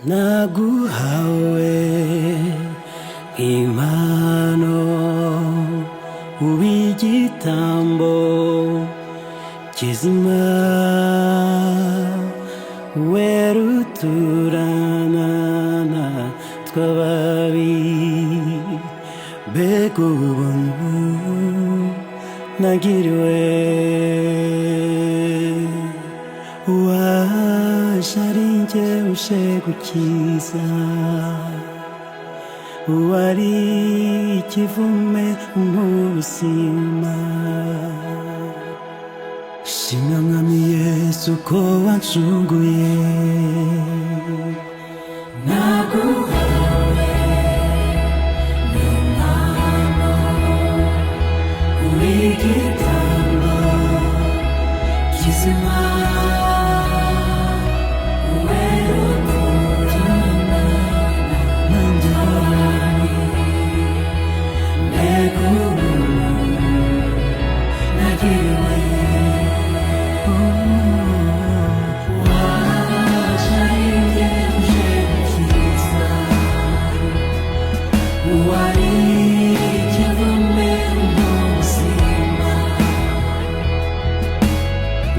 naguhawe impano ubigitambo kizima weruturanana twababi mbega ubuntu nagiriwe waje ari jye uje gukiza wari ikivume mu buzima shimwa mwami Yesu ko wancunguye naguhawe impano w'igitambo kizima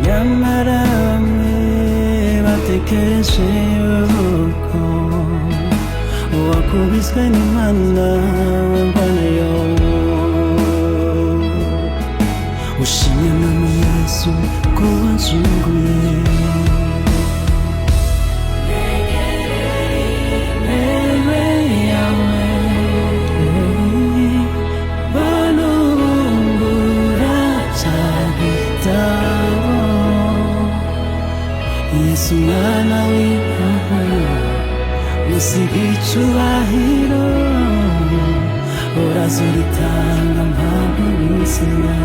nyamara bamwe batekereje yuko wakubiswe n'Imana wambaneyo ushimye mwami Yesu ko wancunguye Yesu mwana w'impuhwe usiga icyubahiro uraza uritanga mpamvu ubuzima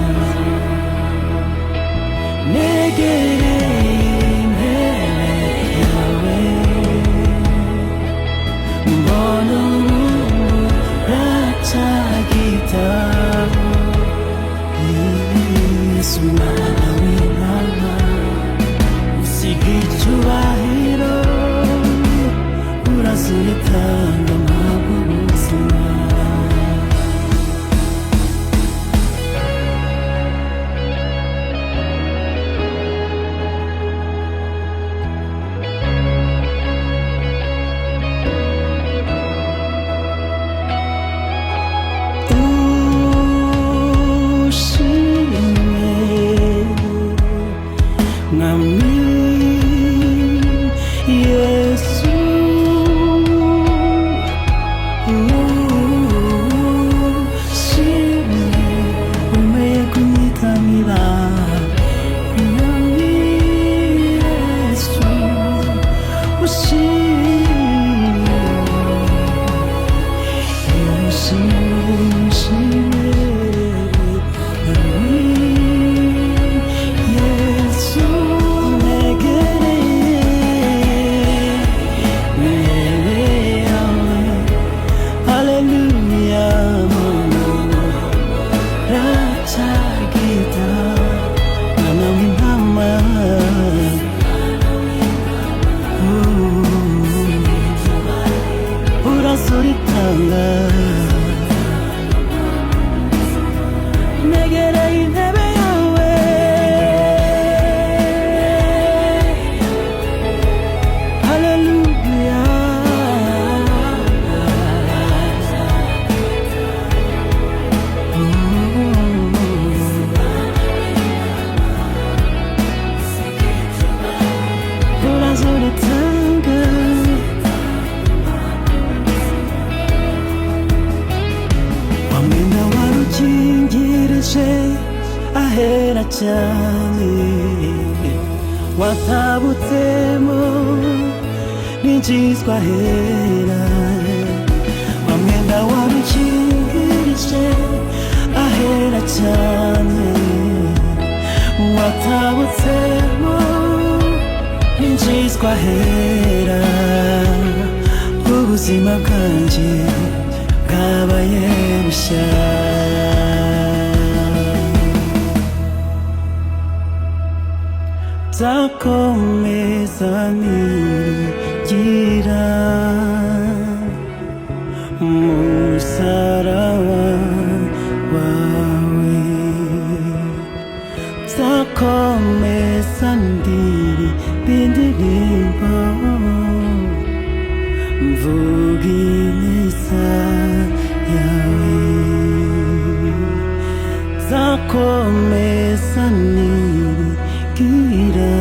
negereye intebe yawe mbona uracyagitaho Yesu mwana w'intama usiga icyubahiro uraza uritanga mpamvu ubuzima negereye intebe yawe haleluya uraza uritanga wamwenda warukingirije ahera cyane watabutsemo ninjizwa ahera wamwenda warukingirije ahera cyane watabutsemo ninjizwa ahera ubuzima bwanjye bwabaye bushya nzakomeza nigira umusaraba wawe, nzakomeza ndirimba indirimbo mvuga ineza yawe, nzakomeza nigira